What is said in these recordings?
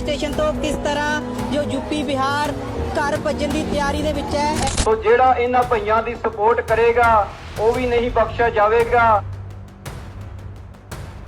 Station तो किस तरह जो यूपी बिहार घर भजन की तैयारी दे विच है। तो जेड़ा इन्हां भईयां दी सपोर्ट करेगा वो भी नहीं बख्शा जाएगा।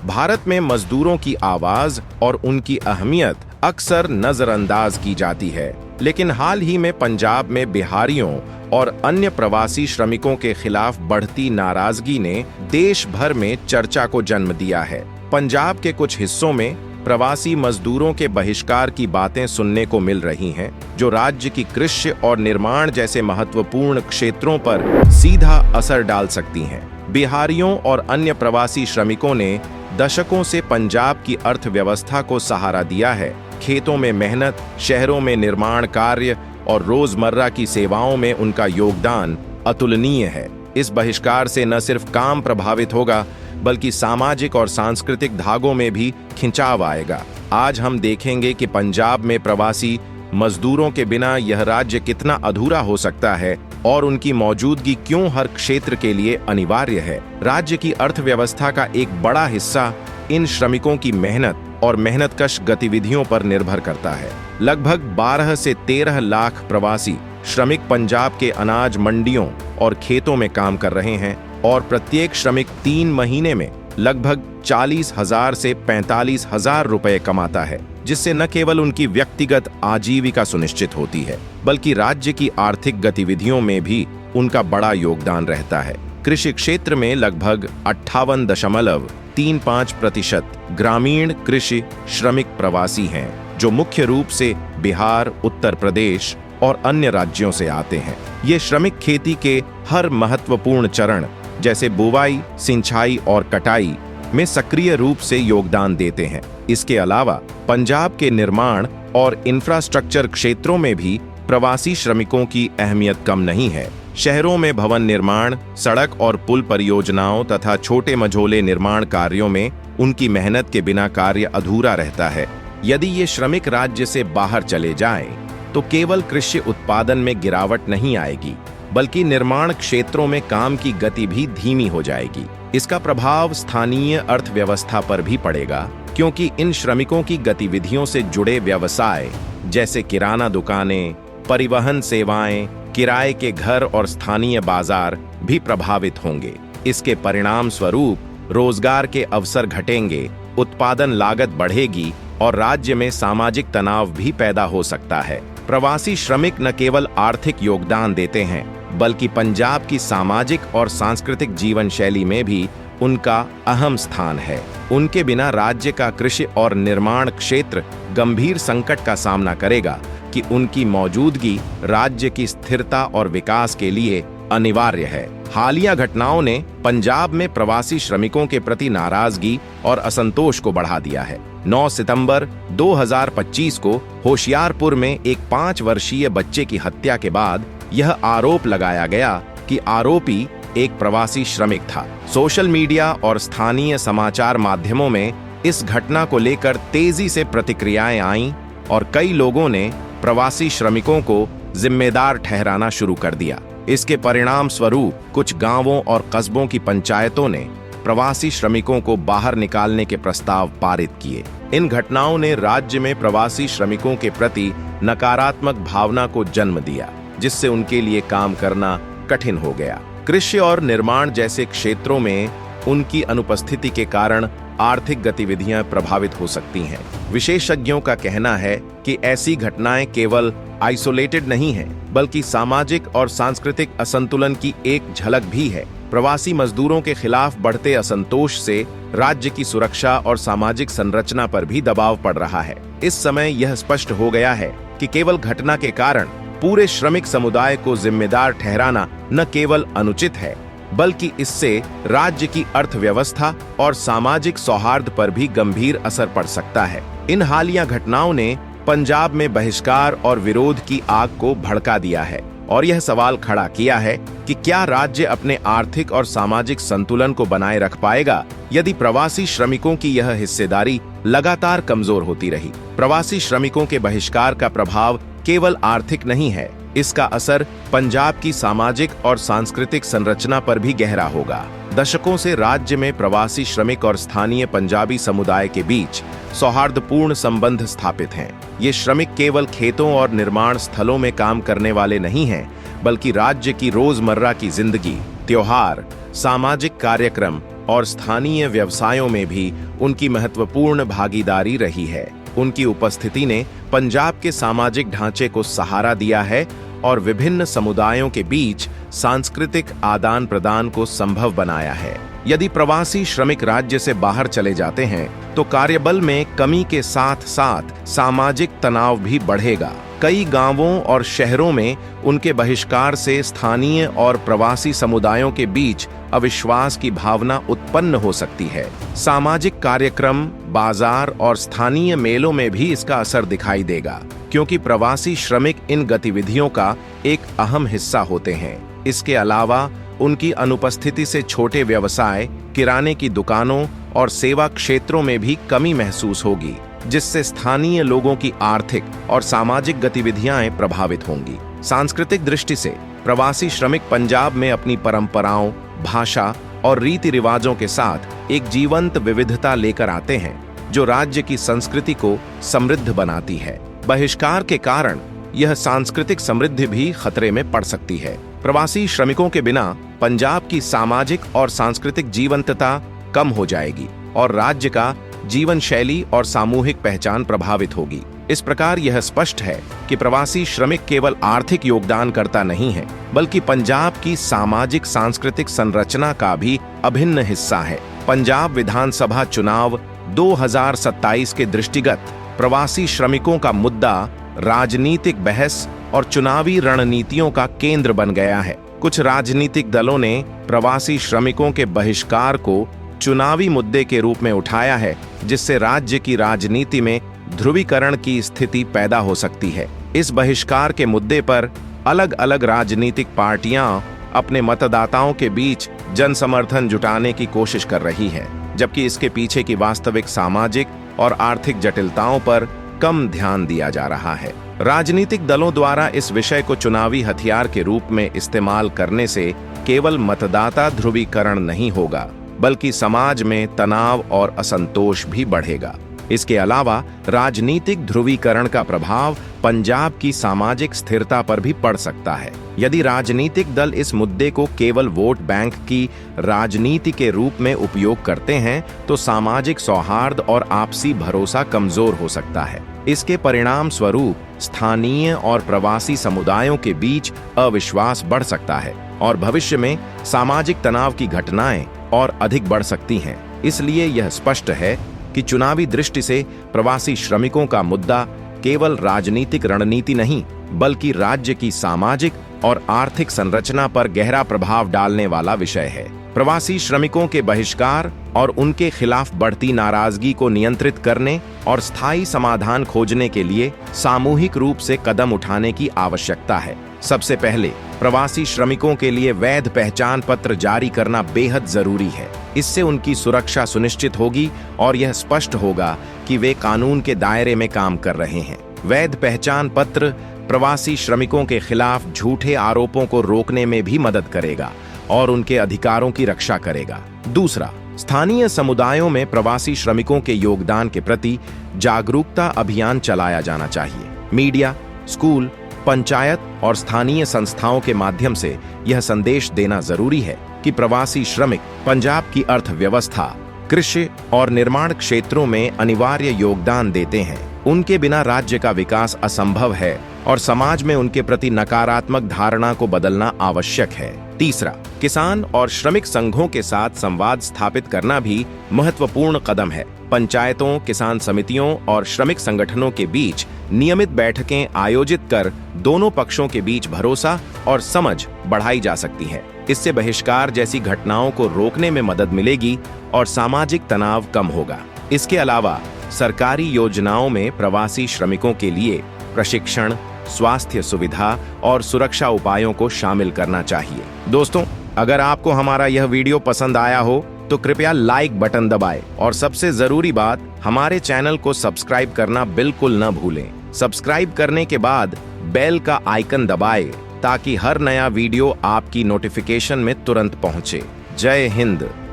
भारत में मजदूरों की आवाज और उनकी अहमियत अक्सर नजरअंदाज की जाती है, लेकिन हाल ही में पंजाब में बिहारियों और अन्य प्रवासी श्रमिकों के खिलाफ बढ़ती नाराजगी ने देश भर में चर्चा को जन्म दिया है। पंजाब के कुछ हिस्सों में प्रवासी मजदूरों के बहिष्कार की बातें सुनने को मिल रही हैं, जो राज्य की कृषि और निर्माण जैसे महत्वपूर्ण क्षेत्रों पर सीधा असर डाल सकती हैं। बिहारियों और अन्य प्रवासी श्रमिकों ने दशकों से पंजाब की अर्थव्यवस्था को सहारा दिया है। खेतों में मेहनत, शहरों में निर्माण कार्य और रोजमर्रा की सेवाओं में उनका योगदान अतुलनीय है। इस बहिष्कार से न सिर्फ काम प्रभावित होगा, बल्कि सामाजिक और सांस्कृतिक धागों में भी खिंचाव आएगा। आज हम देखेंगे कि पंजाब में प्रवासी मजदूरों के बिना यह राज्य कितना अधूरा हो सकता है और उनकी मौजूदगी क्यों हर क्षेत्र के लिए अनिवार्य है। राज्य की अर्थव्यवस्था का एक बड़ा हिस्सा इन श्रमिकों की मेहनत और मेहनतकश गतिविधियों पर निर्भर करता है। लगभग 12 से 13 लाख प्रवासी श्रमिक पंजाब के अनाज मंडियों और खेतों में काम कर रहे हैं और प्रत्येक श्रमिक 3 महीने में लगभग 40,000 से 45,000 रुपए कमाता है, जिससे न केवल उनकी व्यक्तिगत आजीविका सुनिश्चित होती है, बल्कि राज्य की आर्थिक गतिविधियों में भी उनका बड़ा योगदान रहता है। कृषि क्षेत्र में लगभग 58.35% ग्रामीण कृषि श्रमिक प्रवासी हैं, जो मुख्य रूप से बिहार, उत्तर प्रदेश और अन्य राज्यों से आते हैं। ये श्रमिक खेती के हर महत्वपूर्ण चरण जैसे बुवाई, सिंचाई और कटाई में सक्रिय रूप से योगदान देते हैं। इसके अलावा पंजाब के निर्माण और इंफ्रास्ट्रक्चर क्षेत्रों में भी प्रवासी श्रमिकों की अहमियत कम नहीं है। शहरों में भवन निर्माण, सड़क और पुल परियोजनाओं तथा छोटे मझोले निर्माण कार्यों में उनकी मेहनत के बिना कार्य अधूरा रहता है। यदि ये श्रमिक राज्य से बाहर चले जाएं, तो केवल कृषि उत्पादन में गिरावट नहीं आएगी, बल्कि निर्माण क्षेत्रों में काम की गति भी धीमी हो जाएगी। इसका प्रभाव स्थानीय अर्थव्यवस्था पर भी पड़ेगा, क्योंकि इन श्रमिकों की गतिविधियों से जुड़े व्यवसाय जैसे किराना दुकानें, परिवहन सेवाएं, किराए के घर और स्थानीय बाजार भी प्रभावित होंगे। इसके परिणाम स्वरूप रोजगार के अवसर घटेंगे, उत्पादन लागत बढ़ेगी और राज्य में सामाजिक तनाव भी पैदा हो सकता है। प्रवासी श्रमिक न केवल आर्थिक योगदान देते हैं, बल्कि पंजाब की सामाजिक और सांस्कृतिक जीवन शैली में भी उनका अहम स्थान है। उनके बिना राज्य का कृषि और निर्माण क्षेत्र गंभीर संकट का सामना करेगा कि उनकी मौजूदगी राज्य की स्थिरता और विकास के लिए अनिवार्य है। हालिया घटनाओं ने पंजाब में प्रवासी श्रमिकों के प्रति नाराजगी और असंतोष को बढ़ा दिया है। 9 सितंबर 2025 को होशियारपुर में एक 5 वर्षीय बच्चे की हत्या के बाद यह आरोप लगाया गया कि आरोपी एक प्रवासी श्रमिक था। सोशल मीडिया और स्थानीय समाचार माध्यमों में इस घटना को लेकर तेजी से प्रतिक्रियाएं आईं और कई लोगों ने प्रवासी श्रमिकों को जिम्मेदार ठहराना शुरू कर दिया। इसके परिणाम स्वरूप कुछ गांवों और कस्बों की पंचायतों ने प्रवासी श्रमिकों को बाहर निकालने के प्रस्ताव पारित किए। इन घटनाओं ने राज्य में प्रवासी श्रमिकों के प्रति नकारात्मक भावना को जन्म दिया, जिससे उनके लिए काम करना कठिन हो गया। कृषि और निर्माण जैसे क्षेत्रों में उनकी अनुपस्थिति के कारण आर्थिक गतिविधियां प्रभावित हो सकती हैं। विशेषज्ञों का कहना है कि ऐसी घटनाएं केवल आइसोलेटेड नहीं हैं, बल्कि सामाजिक और सांस्कृतिक असंतुलन की एक झलक भी है। प्रवासी मजदूरों के खिलाफ बढ़ते असंतोष से राज्य की सुरक्षा और सामाजिक संरचना पर भी दबाव पड़ रहा है। इस समय यह स्पष्ट हो गया है कि केवल घटना के कारण पूरे श्रमिक समुदाय को जिम्मेदार ठहराना न केवल अनुचित है, बल्कि इससे राज्य की अर्थव्यवस्था और सामाजिक सौहार्द पर भी गंभीर असर पड़ सकता है। इन हालिया घटनाओं ने पंजाब में बहिष्कार और विरोध की आग को भड़का दिया है और यह सवाल खड़ा किया है कि क्या राज्य अपने आर्थिक और सामाजिक संतुलन को बनाए रख पाएगा यदि प्रवासी श्रमिकों की यह हिस्सेदारी लगातार कमजोर होती रही। प्रवासी श्रमिकों के बहिष्कार का प्रभाव केवल आर्थिक नहीं है, इसका असर पंजाब की सामाजिक और सांस्कृतिक संरचना पर भी गहरा होगा। दशकों से राज्य में प्रवासी श्रमिक और स्थानीय पंजाबी समुदाय के बीच सौहार्दपूर्ण संबंध स्थापित हैं। ये श्रमिक केवल खेतों और निर्माण स्थलों में काम करने वाले नहीं हैं, बल्कि राज्य की रोजमर्रा की जिंदगी, त्योहार, सामाजिक कार्यक्रम और स्थानीय व्यवसायों में भी उनकी महत्वपूर्ण भागीदारी रही है। उनकी उपस्थिति ने पंजाब के सामाजिक ढांचे को सहारा दिया है और विभिन्न समुदायों के बीच सांस्कृतिक आदान प्रदान को संभव बनाया है। यदि प्रवासी श्रमिक राज्य से बाहर चले जाते हैं तो कार्यबल में कमी के साथ साथ सामाजिक तनाव भी बढ़ेगा। कई गांवों और शहरों में उनके बहिष्कार से स्थानीय और प्रवासी समुदायों के बीच अविश्वास की भावना उत्पन्न हो सकती है। सामाजिक कार्यक्रम, बाजार और स्थानीय मेलों में भी इसका असर दिखाई देगा, क्योंकि प्रवासी श्रमिक इन गतिविधियों का एक अहम हिस्सा होते हैं। इसके अलावा उनकी अनुपस्थिति से छोटे व्यवसाय, किराने की दुकानों और सेवा क्षेत्रों में भी कमी महसूस होगी, जिससे स्थानीय लोगों की आर्थिक और सामाजिक गतिविधियां प्रभावित होंगी। सांस्कृतिक दृष्टि से प्रवासी श्रमिक पंजाब में अपनी परंपराओं, भाषा और रीति रिवाजों के साथ एक जीवंत विविधता लेकर आते हैं, जो राज्य की संस्कृति को समृद्ध बनाती है। बहिष्कार के कारण यह सांस्कृतिक समृद्धि भी खतरे में पड़ सकती है। प्रवासी श्रमिकों के बिना पंजाब की सामाजिक और सांस्कृतिक जीवंतता कम हो जाएगी और राज्य का जीवन शैली और सामूहिक पहचान प्रभावित होगी। इस प्रकार यह स्पष्ट है कि प्रवासी श्रमिक केवल आर्थिक योगदानकर्ता नहीं है, बल्कि पंजाब की सामाजिक सांस्कृतिक संरचना का भी अभिन्न हिस्सा है। पंजाब विधानसभा चुनाव 2027 के दृष्टिगत प्रवासी श्रमिकों का मुद्दा राजनीतिक बहस और चुनावी रणनीतियों का केंद्र बन गया है। कुछ राजनीतिक दलों ने प्रवासी श्रमिकों के बहिष्कार को चुनावी मुद्दे के रूप में उठाया है, जिससे राज्य की राजनीति में ध्रुवीकरण की स्थिति पैदा हो सकती है। इस बहिष्कार के मुद्दे पर अलग अलग राजनीतिक पार्टियां अपने मतदाताओं के बीच जन समर्थन जुटाने की कोशिश कर रही है, जबकि इसके पीछे की वास्तविक सामाजिक और आर्थिक जटिलताओं पर कम ध्यान दिया जा रहा है। राजनीतिक दलों द्वारा इस विषय को चुनावी हथियार के रूप में इस्तेमाल करने से केवल मतदाता ध्रुवीकरण नहीं होगा, बल्कि समाज में तनाव और असंतोष भी बढ़ेगा। इसके अलावा राजनीतिक ध्रुवीकरण का प्रभाव पंजाब की सामाजिक स्थिरता पर भी पड़ सकता है। यदि राजनीतिक दल इस मुद्दे को केवल वोट बैंक की राजनीति के रूप में उपयोग करते हैं, तो सामाजिक सौहार्द और आपसी भरोसा कमजोर हो सकता है। इसके परिणाम स्वरूप स्थानीय और प्रवासी समुदायों के बीच अविश्वास बढ़ सकता है और भविष्य में सामाजिक तनाव की घटनाएं और अधिक बढ़ सकती हैं। इसलिए यह स्पष्ट है कि चुनावी दृष्टि से प्रवासी श्रमिकों का मुद्दा केवल राजनीतिक रणनीति नहीं, बल्कि राज्य की सामाजिक और आर्थिक संरचना पर गहरा प्रभाव डालने वाला विषय है। प्रवासी श्रमिकों के बहिष्कार और उनके खिलाफ बढ़ती नाराजगी को नियंत्रित करने और स्थायी समाधान खोजने के लिए सामूहिक रूप से कदम उठाने की आवश्यकता है। सबसे पहले प्रवासी श्रमिकों के लिए वैध पहचान पत्र जारी करना बेहद जरूरी है। इससे उनकी सुरक्षा सुनिश्चित होगी और यह स्पष्ट होगा कि वे कानून के दायरे में काम कर रहे हैं। वैध पहचान पत्र प्रवासी श्रमिकों के खिलाफ झूठे आरोपों को रोकने में भी मदद करेगा और उनके अधिकारों की रक्षा करेगा। दूसरा, स्थानीय समुदायों में प्रवासी श्रमिकों के योगदान के प्रति जागरूकता अभियान चलाया जाना चाहिए। मीडिया, स्कूल, पंचायत और स्थानीय संस्थाओं के माध्यम से यह संदेश देना जरूरी है कि प्रवासी श्रमिक पंजाब की अर्थव्यवस्था, कृषि और निर्माण क्षेत्रों में अनिवार्य योगदान देते हैं। उनके बिना राज्य का विकास असंभव है और समाज में उनके प्रति नकारात्मक धारणा को बदलना आवश्यक है। तीसरा, किसान और श्रमिक संघों के साथ संवाद स्थापित करना भी महत्वपूर्ण कदम है। पंचायतों, किसान समितियों और श्रमिक संगठनों के बीच नियमित बैठकें आयोजित कर दोनों पक्षों के बीच भरोसा और समझ बढ़ाई जा सकती है। इससे बहिष्कार जैसी घटनाओं को रोकने में मदद मिलेगी और सामाजिक तनाव कम होगा। इसके अलावा सरकारी योजनाओं में प्रवासी श्रमिकों के लिए प्रशिक्षण, स्वास्थ्य सुविधा और सुरक्षा उपायों को शामिल करना चाहिए। दोस्तों, अगर आपको हमारा यह वीडियो पसंद आया हो तो कृपया लाइक बटन दबाएं और सबसे जरूरी बात, हमारे चैनल को सब्सक्राइब करना बिल्कुल न भूलें। सब्सक्राइब करने के बाद बेल का आइकन दबाएं ताकि हर नया वीडियो आपकी नोटिफिकेशन में तुरंत पहुंचे। जय हिंद।